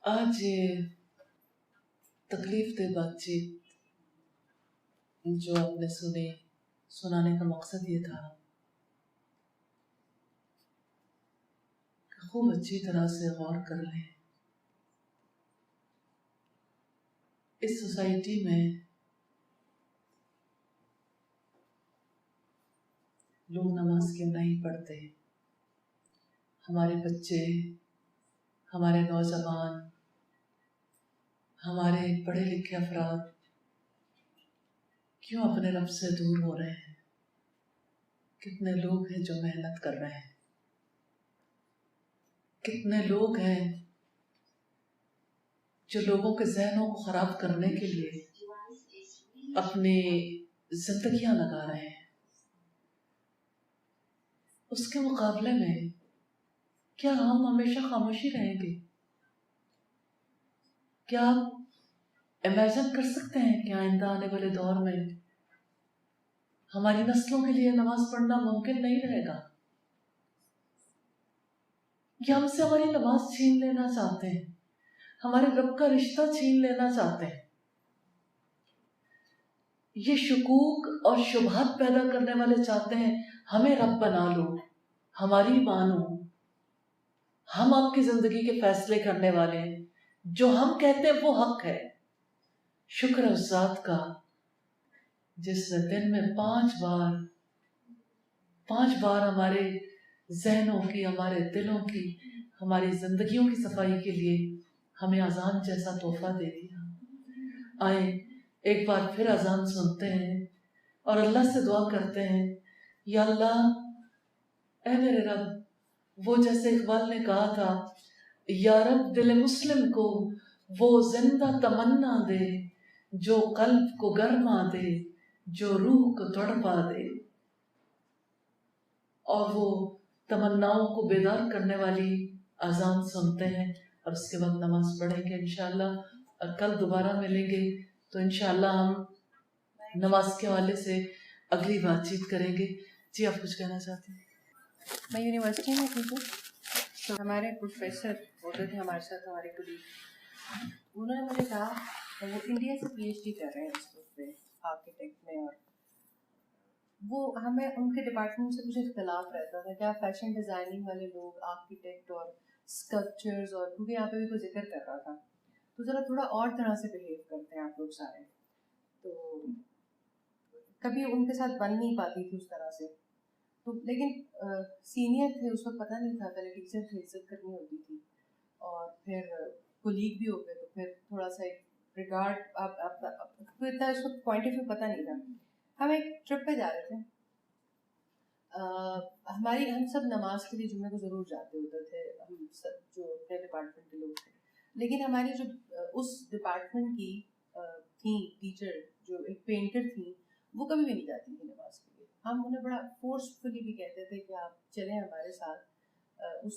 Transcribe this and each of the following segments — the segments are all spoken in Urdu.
آج یہ تکلیف دہ بات چیت جو آپ نے سنانے کا مقصد یہ تھا کہ خوب اچھی طرح سے غور کر لیں. اس سوسائٹی میں لوگ نماز کیوں نہیں پڑھتے؟ ہمارے بچے، ہمارے نوجوان، ہمارے پڑھے لکھے افراد کیوں اپنے رب سے دور ہو رہے ہیں؟ کتنے لوگ ہیں جو محنت کر رہے ہیں، کتنے لوگ ہیں جو لوگوں کے ذہنوں کو خراب کرنے کے لیے اپنی زندگیاں لگا رہے ہیں. اس کے مقابلے میں کیا ہم ہمیشہ خاموشی رہیں گے؟ کیا آپ امیجن کر سکتے ہیں کہ آئندہ آنے والے دور میں ہماری نسلوں کے لیے نماز پڑھنا ممکن نہیں رہے گا؟ یا ہم سے ہماری نماز چھین لینا چاہتے ہیں، ہمارے رب کا رشتہ چھین لینا چاہتے ہیں؟ یہ شکوک اور شبہات پیدا کرنے والے چاہتے ہیں ہمیں رب بنا لو، ہماری مانو، ہم آپ کی زندگی کے فیصلے کرنے والے ہیں، جو ہم کہتے ہیں وہ حق ہے. شکر ہے اس ذات کا جس نے دن میں 5 بار ہمارے ذہنوں کی، ہمارے دلوں کی، ہماری زندگیوں کی صفائی کے لیے ہمیں اذان جیسا تحفہ دے دیا. آئیں ایک بار پھر اذان سنتے ہیں اور اللہ سے دعا کرتے ہیں، یا اللہ، اے میرے رب، وہ جیسے اقبال نے کہا تھا، یا رب دل مسلم کو وہ زندہ تمنا دے جو قلب کو گرما دے، جو روح کو تڑپا دے. اور وہ تمناؤں کو بیدار کرنے والی اذان سنتے ہیں اور اس کے بعد نماز پڑھیں گے انشاءاللہ. اور کل دوبارہ ملیں گے تو انشاءاللہ ہم نماز کے حوالے سے اگلی بات چیت کریں گے. جی آپ کچھ کہنا چاہتے ہیں؟ میں یونیورسٹی میں تھی تو ہمارے پروفیسر ہوتے تھے ہمارے ساتھ، ہمارے کلیگ، انہوں نے مجھے کہا وہ انڈیا سے پی ایچ ڈی کر رہے ہیں اس وقت پہ آرکیٹیکٹ میں، اور وہ ہمیں ان کے ڈپارٹمنٹ سے کچھ اختلاف رہتا تھا، کیا فیشن ڈیزائننگ والے لوگ آرکیٹیکٹ اور اسکلپچرز، اور کیونکہ یہاں پہ بھی کوئی ذکر کر رہا تھا تو ذرا تھوڑا اور طرح سے بہیو کرتے ہیں آپ لوگ سارے، تو کبھی ان کے ساتھ بن نہیں پاتی تھی اس طرح سے. تو لیکن سینئر تھے اس وقت، پتہ نہیں تھا، پہلے ٹیچر تھے، عزت کرنی ہوتی تھی، اور پھر کولیگ بھی ہو گئے تو پھر تھوڑا سا ایک ریگارڈ، اتنا اس وقت پوائنٹ آف ویو پتہ نہیں تھا. ہم ایک ٹرپ پہ جا رہے تھے، ہم سب نماز کے لیے جمعے کو ضرور جاتے ہوتے تھے، ہم سب جو اپنے ڈپارٹمنٹ کے لوگ تھے، لیکن ہماری جو اس ڈپارٹمنٹ کی تھیں ٹیچر، جو ایک پینٹر تھیں، وہ کبھی بھی نہیں جاتی تھی نماز کے لیے. ہم انہیں بڑا فورسفلی بھی کہتے تھے کہ آپ چلیں ہمارے ساتھ، اس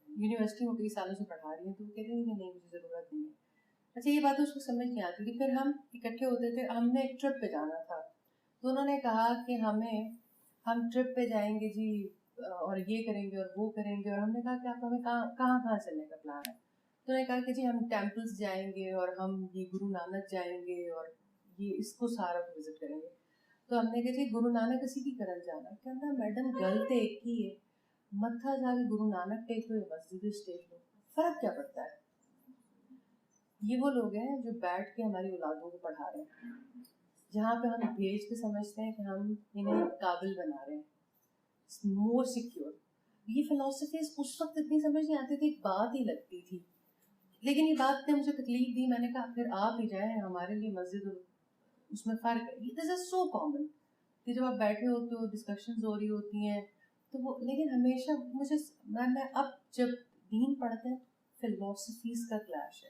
یونیورسٹی میں کئی سالوں سے پڑھا رہی ہیں، تو وہ کہتے ہیں کہ نہیں مجھے ضرورت نہیں ہے. اچھا یہ بات اس کو سمجھ نہیں آتی تھی. پھر ہم اکٹھے ہوتے تھے، ہم نے ایک ٹرپ پہ جانا تھا، تو انہوں نے کہا کہ ہم ٹرپ پہ جائیں گے جی، اور یہ کریں گے اور وہ کریں گے. اور ہم نے کہا کہ آپ ہمیں کہاں چلنے کا پلان ہے؟ تو انہوں نے کہا کہ جی ہم ٹیمپلز جائیں گے، اور ہم یہ گرو نانک جائیں گے، اور یہ اس کو سارا وزٹ کریں گے. تو ہم نے کہا جی گرو نانک اسی کی کرن جانا. کہتا میڈم گل تو ایک ہی ہے، متھا جا کے گرو نانک ٹیک لو یا مسجد ٹیک لو، فرق کیا پڑتا ہے؟ یہ وہ لوگ ہیں جو بیٹھ کے ہماری اولادوں کو پڑھا رہے ہیں، جہاں پہ ہم بھیج کے سمجھتے ہیں کہ ہم انہیں قابل بنا رہے ہیں، مور سیکیور. یہ فلاسفیز اس وقت اتنی سمجھ نہیں آتی تھی، ایک بات ہی لگتی تھی، لیکن یہ بات نے مجھے تکلیف دی. میں نے کہا پھر آپ ہی جائیں، ہمارے لیے مسجد اس میں فرق ہے. دس از سو کامن کہ جب آپ بیٹھے ہوتے ہو، ڈسکشنز ہو رہی ہوتی ہیں تو وہ، لیکن ہمیشہ مجھے میں اب جب دین پڑھتے ہیں فلاسفیز کا کلیش ہے،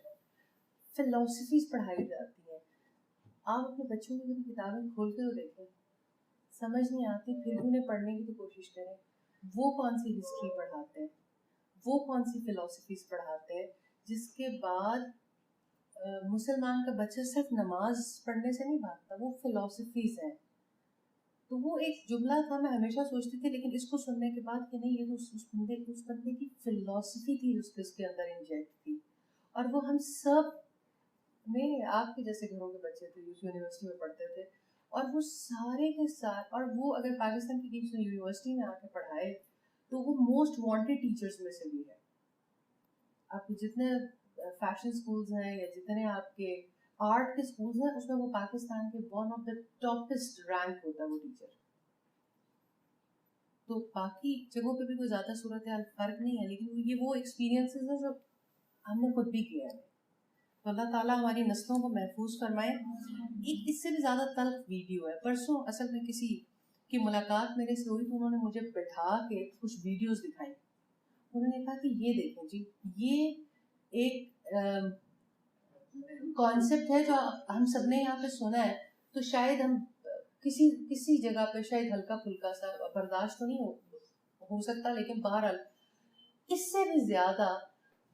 فلاسفیز پڑھائی جاتی ہیں. آپ اپنے بچوں کی کبھی کتابیں کھول کے تو دیکھیں، سمجھ نہیں آتی، پھر بھی انہیں پڑھنے کی تو کوشش کریں. وہ کون سی ہسٹری پڑھاتے ہیں، وہ کون سی فلاسفیز پڑھاتے ہیں جس کے بعد مسلمان کا بچہ صرف نماز پڑھنے سے نہیں بھاگتا، وہ فلاسفیز ہیں. تو وہ ایک جملہ تھا، میں ہمیشہ سوچتی تھی لیکن اس کو سننے کے بعد کہ نہیں، یہ تو اس بندے کی فلسفی تھی جو اس کے اندر انجیکٹ تھی. اور وہ ہم سب، میرے آپ کے جیسے گھروں کے بچے تھے جو یونیورسٹی میں پڑھتے تھے، اور وہ سارے کے ساتھ، اور وہ اگر پاکستان کی کسی یونیورسٹی میں آ کے پڑھائے تو وہ موسٹ وانٹیڈ ٹیچرز میں سے بھی ہے. آپ کے جتنے فیشن اسکولز ہیں یا جتنے آپ کے آرٹ کے اسکولز ہیں، اس میں وہ پاکستان کے ون آف دا ٹاپسٹ رینک ہوتا ہے وہ ٹیچر. تو باقی جگہوں پہ بھی کوئی زیادہ صورتحال فرق نہیں ہے، لیکن یہ وہ ایکسپیرینسز ہیں جو ہم نے خود بھی کیا ہے. تو اللہ تعالیٰ ہماری نسلوں کو محفوظ فرمائے. ایک اس سے بھی زیادہ تلخ ویڈیو ہے. پرسوں اصل میں کسی کی ملاقات میرے سے ہوئی تو انہوں نے مجھے بٹھا کے کچھ ویڈیوز دکھائی. انہوں نے کہا کہ یہ دیکھیں جی، یہ ایک کانسیپٹ ہے جو ہم سب نے یہاں پہ سنا ہے، تو شاید ہم کسی جگہ پہ شاید ہلکا پھلکا سا برداشت تو نہیں ہو سکتا، لیکن بہرحال اس سے بھی زیادہ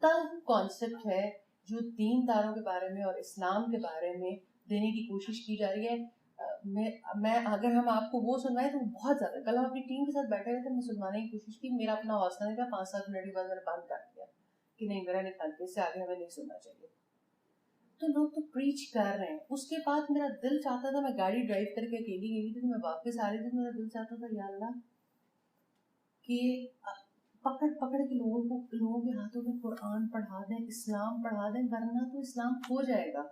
تلخ کانسیپٹ ہے جو دین داروں کے بارے میں اور اسلام کے بارے میں دینے کی کوشش کی جا رہی ہے. میں اگر ہم آپ کو وہ سنوائیں تو بہت زیادہ، کل ہم اپنی ٹیم کے ساتھ بیٹھے ہوئے تھے، میں سنوانے کی کوشش کی، میرا اپنا حوصلہ نہیں تھا، 5-7 منٹ کے بعد میں نے بند کر دیا کہ نہیں، میرا نکال کے اس سے آگے ہمیں نہیں سننا چاہیے. تو لوگ تو پریچ کر رہے ہیں. اس کے بعد میرا دل چاہتا تھا، میں گاڑی ڈرائیو کر کے اکیلی گئی تھی تو میں واپس آ رہی تھی، میرا دل چاہتا تھا یا اللہ کہ پکڑ کے لوگوں کے ہاتھوں میں قرآن پڑھا دیں، اسلام پڑھا دیں، ورنہ تو اسلام کھو جائے گا.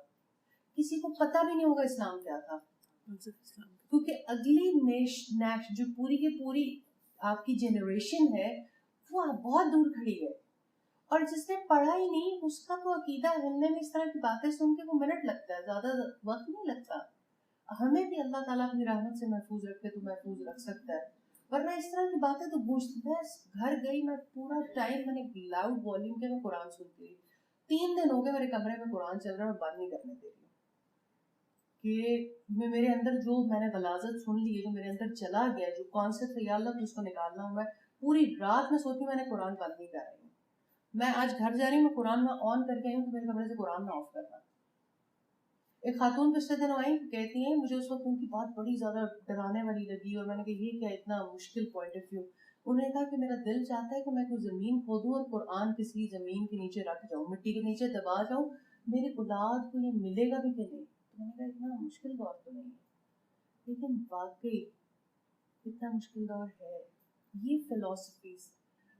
کسی کو پتہ بھی نہیں ہوگا اسلام کیا تھا، کیونکہ اگلی جو پوری کی پوری آپ کی جنریشن ہے وہ بہت دور کھڑی ہے. اور جس نے پڑھا ہی نہیں اس کا تو عقیدہ ہلنے میں اس طرح کی باتیں سن کے وہ منٹ لگتا ہے، زیادہ وقت نہیں لگتا. ہمیں بھی اللہ تعالیٰ اپنی رحمت سے محفوظ رکھے تو محفوظ رکھ سکتا ہے، ورنہ اس طرح کی باتیں تو گونجتی. میں گھر گئی، میں پورا ٹائم میں نے لاؤڈ والیوم کے میں قرآن سنتی رہی. 3 دن ہو گئے میرے کمرے میں قرآن چل رہا ہے، میں بند نہیں کرنے دے رہی کہ میرے اندر جو میں نے غلاظت سن لی ہے، جو میرے اندر چلا گیا، جو کانسیپٹ ہے، یا اللہ تو اس کو نکالنا ہوں. میں پوری رات میں سوچتی میں نے قرآن بند نہیں کر رہی ہوں. میں آج گھر جا رہی ہوں، میں قرآن میں آن کر کے آئی ہوں تو میرے کمرے سے قرآن میں آف کرنا. ایک خاتون پچھلے دن آئی، کہتی ہیں مجھے اس وقت ان کی بات بڑی زیادہ ڈرانے والی لگی، اور میں نے کہا یہ کیا اتنا مشکل پوائنٹ آف ویو. انہوں نے کہا کہ میرا دل چاہتا ہے کہ میں کوئی زمین کھودوں اور قرآن کسی زمین کے نیچے رکھ جاؤں، مٹی کے نیچے دبا جاؤں، میری اولاد کو یہ ملے گا بھی کہ نہیں. تو میں نے کہا اتنا مشکل دور تو نہیں ہے، لیکن واقعی اتنا مشکل دور ہے. یہ فلسفیز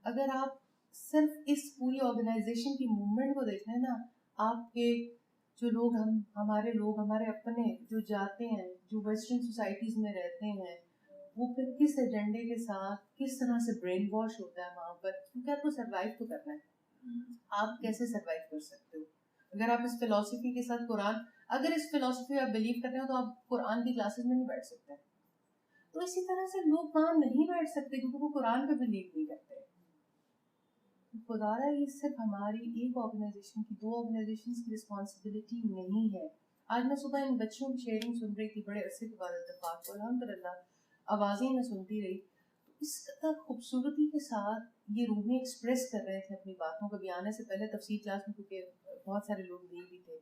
اگر آپ صرف اس پوری آرگنائزیشن کی موومنٹ کو دیکھ رہے ہیں نا، آپ کے جو لوگ ہمارے اپنے جو جاتے ہیں، جو ویسٹرن سوسائٹیز میں رہتے ہیں، وہ پھر کس ایجنڈے کے ساتھ کس طرح سے برین واش ہوتا ہے وہاں پر، کیونکہ آپ کو سروائیو تو کرنا ہے. آپ کیسے سروائیو کر سکتے ہو اگر آپ اس فلسفی کے ساتھ اگر اس فلسفی میں آپ بلیو کرتے ہو تو آپ قرآن کی کلاسز میں نہیں بیٹھ سکتے. تو اسی طرح سے لوگ وہاں نہیں بیٹھ سکتے کیونکہ وہ قرآن پہ بلیو نہیں کرتے. خدا رہا یہ صرف ہماری ایک آرگنائزیشن کی، 2 آرگنائزیشنز کی رسپانسبلٹی نہیں ہے. آج میں صبح ان بچوں کی شیئرنگ سن رہی تھی، بڑے عرصے کے بعد اتفاق کو الحمدللہ آوازیں میں سنتی رہی. اس قدر خوبصورتی کے ساتھ یہ روحیں ایکسپریس کر رہے تھے اپنی باتوں. کبھی آنے سے پہلے تفسیر کلاس میں کیونکہ بہت سارے لوگ نہیں بھی تھے،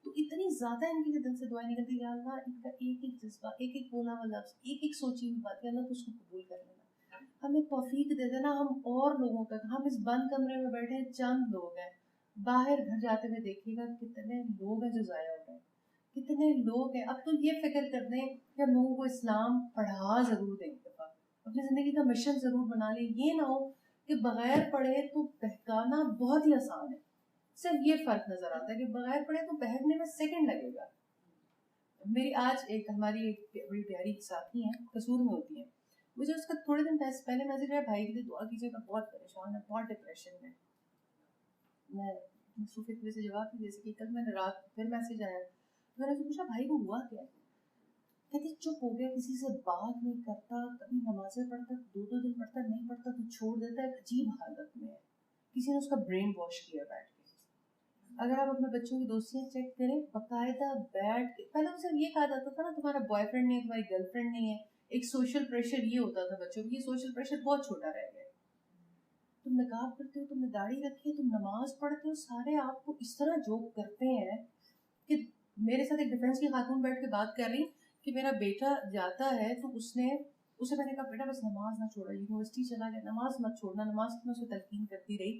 تو اتنی زیادہ ان کے لیے دل سے دعائیں نکلتی، یا اللہ ان کا ایک ایک جذبہ، ایک ایک بولا ہوا لفظ، ایک ایک سوچی ہوئی بات، یا اللہ تو اس کو قبول کر لینا، ہمیں توفیق دے دینا. ہم اور لوگوں تک، ہم اس بند کمرے میں بیٹھے ہیں، چند لوگ ہیں، باہر گھر جاتے ہوئے دیکھیے گا کتنے لوگ ہیں جو ضائع ہو رہے ہیں، کتنے لوگ ہیں. اب تو یہ فکر کر دیں کہ ہم لوگوں کو اسلام پڑھا ضرور دیں، ایک دفعہ اپنی زندگی کا مشن ضرور بنا لیں. یہ نہ ہو کہ بغیر پڑھے تو بہکانا بہت ہی آسان ہے. صرف یہ فرق نظر آتا ہے کہ بغیر پڑھے تو بہکنے میں سیکنڈ لگے گا. میری آج ہماری ایک بڑی پیاری ساتھی ہیں، قصور میں ہوتی ہیں، مجھے اس کا تھوڑے دن پہلے میسج آیا، بھائی کے لیے دعا کیجیے گا، بہت پریشان ہے، بہت ڈپریشن میں. میں مصروفیت کی وجہ سے جواب نہیں دے سکی. کل میں نے رات پھر میسج آیا، میں نے پوچھا بھائی کو ہوا کیا؟ کہتی چپ ہو گیا، کسی سے بات نہیں کرتا، کبھی نمازیں پڑھتا، 2 دن پڑھتا، نہیں پڑھتا تو چھوڑ دیتا ہے، عجیب حالت میں ہے. کسی نے اس کا برین واش کیا بیٹھ کے. اگر آپ اپنے بچوں کی دوستیاں چیک کریں، باقاعدہ بیٹھ کے، پہلے صرف یہ کہا جاتا تھا نا تمہارا بوائے فرینڈ نہیں ہے، تمہاری گرل فرینڈ نہیں ہے، ایک سوشل پریشر یہ ہوتا تھا بچوں کی. یہ سوشل پریشر بہت چھوٹا رہ گیا. تم نقاب کرتے ہو، تم نے داڑھی رکھی ہے، تم نماز پڑھتے ہو، سارے آپ کو اس طرح جوک کرتے ہیں کہ میرے ساتھ ایک ڈیفینس کی خاتون بیٹھ کے بات کر رہی کہ میرا بیٹا جاتا ہے تو اسے میں نے کہا بیٹا بس نماز نہ چھوڑا, یونیورسٹی چلا گیا, نماز مت چھوڑنا, نماز کی میں اسے تلقین کرتی رہی.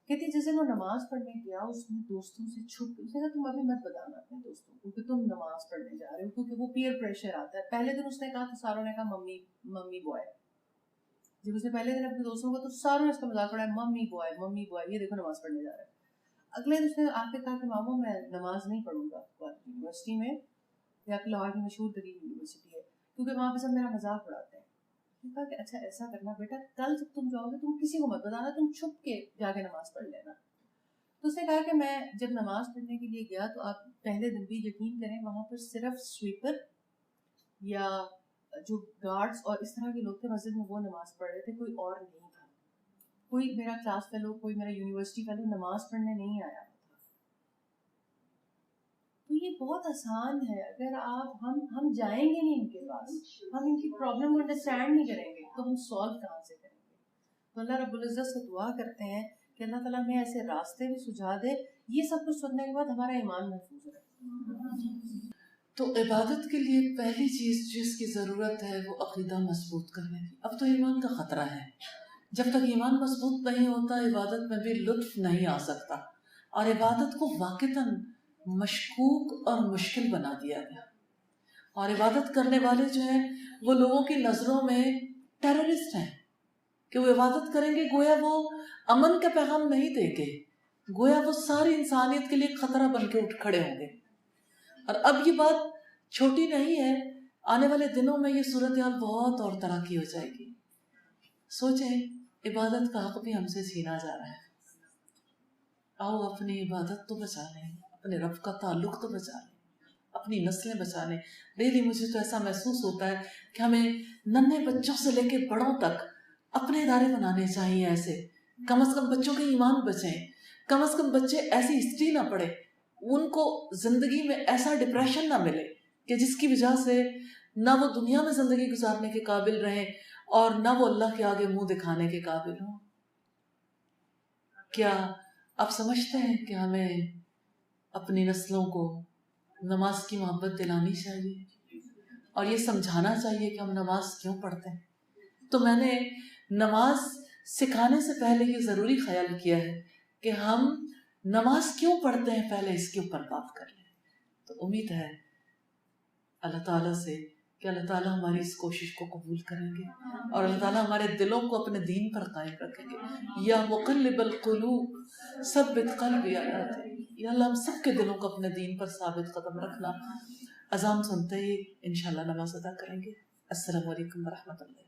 کہتی جس دن وہ نماز پڑھنے گیا اس نے دوستوں سے چھپ کے, اس نے کہا تم ابھی مت بتانا اپنے دوستوں کو کہ تم نماز پڑھنے جا رہے ہو, کیونکہ وہ پیئر پریشر آتا ہے. پہلے دن اس نے کہا تو ساروں نے کہا ممی ممی بوائے. جب اس نے پہلے دن اپنے دوستوں کو تو ساروں نے اس کا مذاق اڑایا, ممی بوائے یہ دیکھو نماز پڑھنے جا رہا ہے. اگلے دن اس نے آ کے کہا کہ ماموں میں نماز نہیں پڑھوں گا یونیورسٹی میں, یا کہ لاہور کی مشہور ترین یونیورسٹی ہے, کیونکہ وہاں پہ سب میرا مذاق اڑاتے ہیں. کہا کہ اچھا ایسا کرنا بیٹا, کل جب تم جاؤ گے تم کسی کو مت بتانا, تم چھپ کے جا کے نماز پڑھ لینا. تو اس نے کہا کہ میں جب نماز پڑھنے کے لیے گیا تو آپ پہلے دن بھی یقین کریں وہاں پر صرف سویپر یا جو گارڈز اور اس طرح کے لوگ تھے مسجد میں, وہ نماز پڑھ رہے تھے, کوئی اور نہیں تھا. کوئی میرا کلاس فیلو, کوئی میرا یونیورسٹی فیلو نماز پڑھنے نہیں آیا تھا. تو یہ بہت آسان ہے, اگر آپ ہم جائیں گے نہیں ان کے پاس, ہم ان کی پرابلم کو انڈرسٹینڈ نہیں کریں گے تو ہم سالو کہاں سے کریں گے. تو اللہ رب العزت سے دعا کرتے ہیں کہ اللہ تعالیٰ ہمیں ایسے راستے بھی سجھا دے, یہ سب کچھ سننے کے بعد ہمارا ایمان محفوظ رہے. تو عبادت کے لیے پہلی چیز جس کی ضرورت ہے وہ عقیدہ مضبوط کرنے کی. اب تو ایمان کا خطرہ ہے, جب تک ایمان مضبوط نہیں ہوتا عبادت میں بھی لطف نہیں آ سکتا, اور عبادت کو واقعتاً مشکوک اور مشکل بنا دیا گیا. اور عبادت کرنے والے جو ہیں وہ لوگوں کی نظروں میں ٹیررسٹ ہیں, کہ وہ عبادت کریں گے گویا وہ امن کا پیغام نہیں دیں گے, گویا وہ ساری انسانیت کے لیے خطرہ بن کے اٹھ کھڑے ہوں گے. اور اب یہ بات چھوٹی نہیں ہے, آنے والے دنوں میں یہ صورتحال بہت اور طرح کی ہو جائے گی. سوچیں عبادت کا حق بھی ہم سے چھینا جا رہا ہے. آؤ اپنی عبادت تو بچا لیں, اپنے رب کا تعلق تو بچا لیں, اپنی نسلیں بچا لیں. ڈیلی مجھے تو ایسا محسوس ہوتا ہے کہ ہمیں ننھے بچوں سے لے کے بڑوں تک اپنے ادارے بنانے چاہیے ایسے, کم از کم بچوں کے ایمان بچیں, کم از کم بچے ایسی ہسٹری نہ پڑھیں, ان کو زندگی میں ایسا ڈپریشن نہ ملے کہ جس کی وجہ سے نہ وہ دنیا میں زندگی گزارنے کے قابل رہیں اور نہ وہ اللہ کے آگے منہ دکھانے کے قابل ہوں. کیا آپ سمجھتے ہیں کہ ہمیں اپنی نسلوں کو نماز کی محبت دلانی چاہیے اور یہ سمجھانا چاہیے کہ ہم نماز کیوں پڑھتے ہیں؟ تو میں نے نماز سکھانے سے پہلے یہ ضروری خیال کیا ہے کہ ہم نماز کیوں پڑھتے ہیں پہلے اس کے اوپر بات کر لیں. تو امید ہے اللہ تعالیٰ سے کہ اللہ تعالیٰ ہماری اس کوشش کو قبول کریں گے اور اللہ تعالیٰ ہمارے دلوں کو اپنے دین پر قائم رکھیں گے. یا مقلب القلوب ثبت قلبی علی دینک, یا اللہ ہم سب کے دلوں کو اپنے دین پر ثابت قدم رکھنا. اذان سنتے ہی انشاءاللہ نماز ادا کریں گے. السلام علیکم ورحمۃ اللہ.